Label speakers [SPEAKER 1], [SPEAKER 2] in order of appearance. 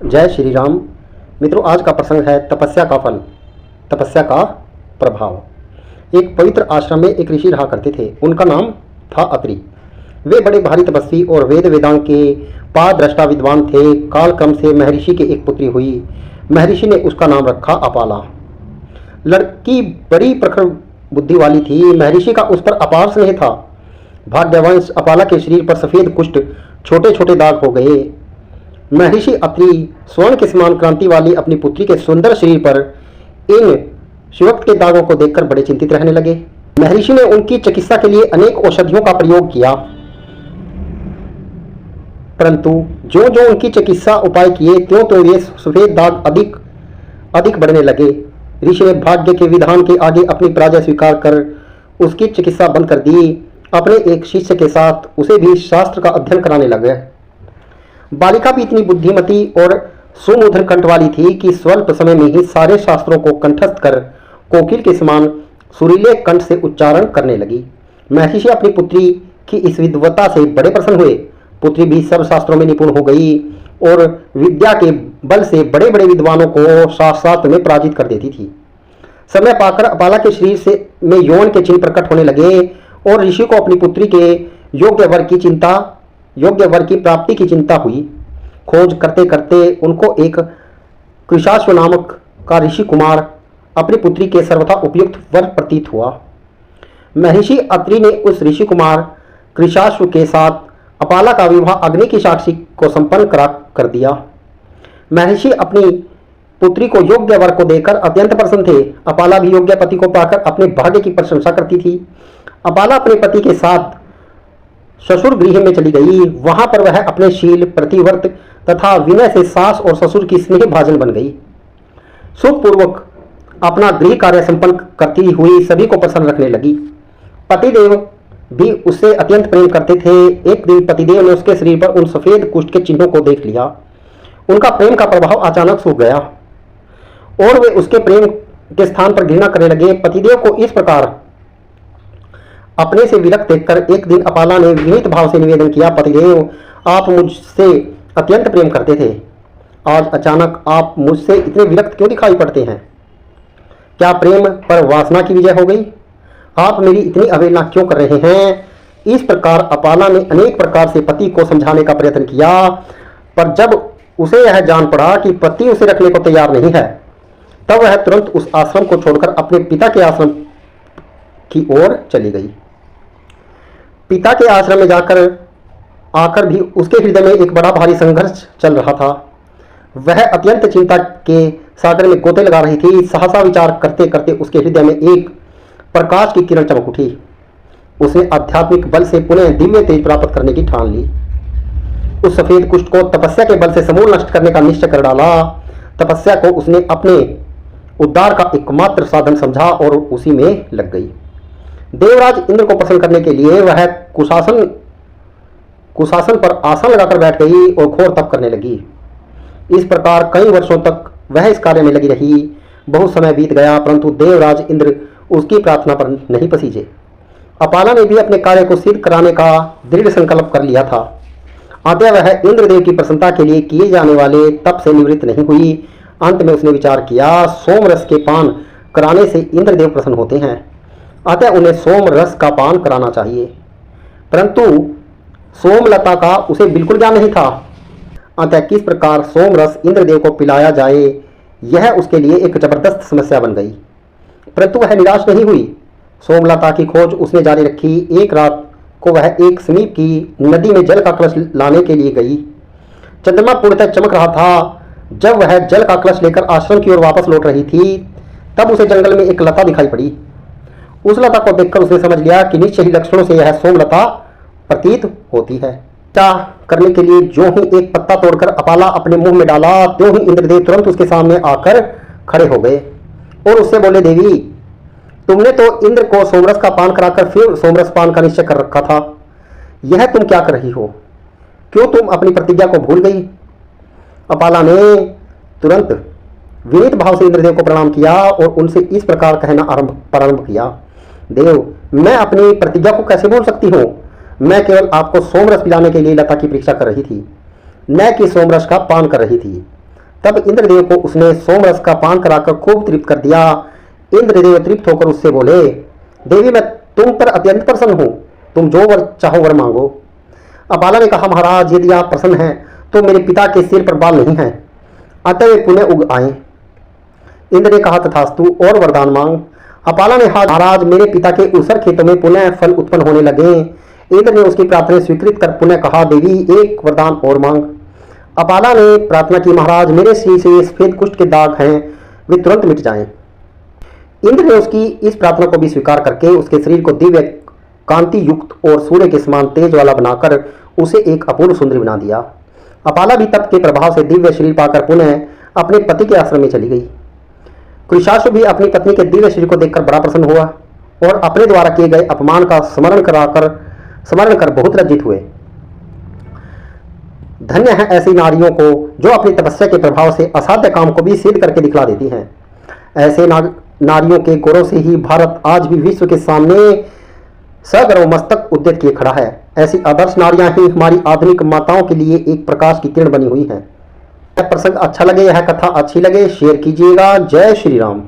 [SPEAKER 1] जय श्री राम। मित्रों, आज का प्रसंग है तपस्या का फल, तपस्या का प्रभाव। एक पवित्र आश्रम में एक ऋषि रहा करते थे। उनका नाम था अत्रि। वे बड़े भारी तपस्वी और वेद वेदांग के पारदृष्टा विद्वान थे। कालक्रम से महर्षि की एक पुत्री हुई। महर्षि ने उसका नाम रखा अपाला। लड़की बड़ी प्रखर बुद्धि वाली थी। महर्षि का उस पर अपार स्नेह था। भाग्यवंश अपाला के शरीर पर सफेद कुष्ठ छोटे छोटे दाग हो गए। महर्षि अत्रि स्वर्ण के समान क्रांति वाली अपनी पुत्री के सुंदर शरीर पर इन शिवक्त के दागों को देखकर बड़े चिंतित रहने लगे। महर्षि ने उनकी चिकित्सा के लिए अनेक औषधियों का प्रयोग किया, परंतु जो जो उनकी चिकित्सा उपाय किए त्यों तो ये सफेद दाग अधिक अधिक बढ़ने लगे। ऋषि ने भाग्य के विधान के आगे अपनी पराजय स्वीकार कर उसकी चिकित्सा बंद कर दी। अपने एक शिष्य के साथ उसे भी शास्त्र का अध्ययन कराने लगे। बालिका भी इतनी बुद्धिमती और सुमधुर कंठ वाली थी कि स्वल्प समय में ही सारे शास्त्रों को कंठस्थ कर कोकिल के समान सुरीले कंठ से उच्चारण करने लगी। महर्षि अपनी पुत्री की इस विद्वता से बड़े प्रसन्न हुए। पुत्री भी सब शास्त्रों में निपुण हो गई और विद्या के बल से बड़े बड़े विद्वानों को शास्त्र में पराजित कर देती थी। समय पाकर अपाला के शरीर से में यौन के चिन्ह प्रकट होने लगे और ऋषि को अपनी पुत्री के योग्य वर की प्राप्ति की चिंता हुई। खोज करते करते उनको एक कृशाश्व नामक का ऋषि कुमार अपनी पुत्री के सर्वथा उपयुक्त वर प्रतीत हुआ। महर्षि अत्रि ने उस ऋषि कुमार कृशाश्व के साथ अपाला का विवाह अग्नि की साक्षी को संपन्न कर दिया। महर्षि अपनी पुत्री को योग्य वर को देकर अत्यंत प्रसन्न थे। अपाला भी योग्य पति को पाकर अपने भाग्य की प्रशंसा करती थी। अपाला अपने पति के साथ ससुर गृह में चली गई। वहां पर वह अपने शील, प्रतिव्रत तथा विनय से सास और ससुर की स्नेह भाजन बन गई। सुखपूर्वक अपना गृह कार्य संपन्न करती हुई सभी को प्रसन्न रखने लगी। पतिदेव भी उससे अत्यंत प्रेम करते थे। एक दिन पतिदेव ने उसके शरीर पर उन सफेद कुष्ठ के चिन्हों को देख लिया। उनका प्रेम का प्रभाव अचानक सूख गया और वे उसके प्रेम के स्थान पर घृणा करने लगे। पतिदेव को इस प्रकार अपने से विरक्त देखकर एक दिन अपाला ने विनीत भाव से निवेदन किया, पतिदेव, आप मुझसे अत्यंत प्रेम करते थे, आज अचानक आप मुझसे इतने विरक्त क्यों दिखाई पड़ते हैं? क्या प्रेम पर वासना की विजय हो गई? आप मेरी इतनी अवहेलना क्यों कर रहे हैं? इस प्रकार अपाला ने अनेक प्रकार से पति को समझाने का प्रयत्न किया, पर जब उसे यह जान पड़ा कि पति उसे रखने को तैयार नहीं है, तब वह तुरंत उस आश्रम को छोड़कर अपने पिता के आश्रम की ओर चली गई। पिता के आश्रम में आकर भी उसके हृदय में एक बड़ा भारी संघर्ष चल रहा था। वह अत्यंत चिंता के सागर में गोते लगा रही थी। सहसा विचार करते करते उसके हृदय में एक प्रकाश की किरण चमक उठी। उसने आध्यात्मिक बल से पुनः दिव्य तेज प्राप्त करने की ठान ली। उस सफेद कुष्ठ को तपस्या के बल से समूल नष्ट करने का निश्चय कर डाला। तपस्या को उसने अपने उद्धार का एकमात्र साधन समझा और उसी में लग गई। देवराज इंद्र को प्रसन्न करने के लिए वह कुशासन पर आसन लगाकर बैठ गई और घोर तप करने लगी। इस प्रकार कई वर्षों तक वह इस कार्य में लगी रही। बहुत समय बीत गया, परंतु देवराज इंद्र उसकी प्रार्थना पर नहीं पसीजे। अपाला ने भी अपने कार्य को सिद्ध कराने का दृढ़ संकल्प कर लिया था। अतः वह इंद्रदेव की प्रसन्नता के लिए किए जाने वाले तप से निवृत्त नहीं हुई। अंत में उसने विचार किया, सोम रस के पान कराने से इंद्रदेव प्रसन्न होते हैं, अतः उन्हें सोम रस का पान कराना चाहिए। परंतु सोमलता का उसे बिल्कुल ज्ञान नहीं था। अतः किस प्रकार सोम रस इंद्रदेव को पिलाया जाए, यह उसके लिए एक जबरदस्त समस्या बन गई। परंतु वह निराश नहीं हुई। सोमलता की खोज उसने जारी रखी। एक रात को वह एक समीप की नदी में जल का कलश लाने के लिए गई। चंद्रमा पूर्णतः चमक रहा था। जब वह जल का कलश लेकर आश्रम की ओर वापस लौट रही थी, तब उसे जंगल में एक लता दिखाई पड़ी। उस लता को देखकर उसने समझ लिया कि निश्चय ही लक्षणों से यह सोमलता प्रतीत होती है। क्या करने के लिए जो ही एक पत्ता तोड़कर अपाला अपने मुंह में डाला, त्यों ही इंद्रदेव तुरंत उसके सामने आकर खड़े हो गए और उससे बोले, देवी, तुमने तो इंद्र को सोमरस का पान कराकर फिर सोमरस पान का निश्चय कर रखा था। यह तुम क्या कर रही हो? क्यों तुम अपनी प्रतिज्ञा को भूल गई? अपाला ने तुरंत विनीत भाव से इंद्रदेव को प्रणाम किया और उनसे इस प्रकार कहना प्रारंभ किया, देव, मैं अपनी प्रतिज्ञा को कैसे भूल सकती हूँ? मैं केवल आपको सोमरस पिलाने के लिए लता की परीक्षा कर रही थी, न कि सोमरस का पान कर रही थी। तब इंद्रदेव को उसने सोमरस का पान कराकर खूब तृप्त कर दिया। इंद्रदेव तृप्त होकर उससे बोले, देवी मैं तुम पर अत्यंत प्रसन्न हूँ, तुम जो वर चाहो वर मांगो। अपाला ने कहा, महाराज यदि आप प्रसन्न हैं तो मेरे पिता के सिर पर बाल नहीं हैं, अतः वे पुनः उग आए। इंद्र ने कहा, तथास्तु, और वरदान मांग। अपाला ने कहा, महाराज मेरे पिता के ऊसर खेतों में पुनः फल उत्पन्न होने लगे। इंद्र ने उसकी प्रार्थना स्वीकृत कर पुनः कहा, देवी एक वरदान और मांग। अपाला ने प्रार्थना की, महाराज मेरे शरीर से सफेद कुष्ठ के दाग हैं, वे तुरंत मिट जाएं। इंद्र ने उसकी इस प्रार्थना को भी स्वीकार करके उसके शरीर को दिव्य कांति युक्त और सूर्य के समान तेज वाला बनाकर उसे एक अपूर्व सुंदरी बना दिया। अपाला भी तप के प्रभाव से दिव्य शरीर पाकर पुनः अपने पति के आश्रम में चली गई। कृशाश्व भी अपनी पत्नी के दिव्य शरीर को देखकर बड़ा प्रसन्न हुआ और अपने द्वारा किए गए अपमान का स्मरण कर बहुत लज्जित हुए। धन्य है ऐसी नारियों को जो अपनी तपस्या के प्रभाव से असाध्य काम को भी सिद्ध करके दिखला देती हैं। ऐसे नारियों के गौरव से ही भारत आज भी विश्व के सामने सगर्व मस्तक उद्यत किए खड़ा है। ऐसी आदर्श नारियां ही हमारी आधुनिक माताओं के लिए एक प्रकाश की किरण बनी हुई हैं। यह प्रसंग अच्छा लगे, यह कथा अच्छी लगे, शेयर कीजिएगा। जय श्री राम।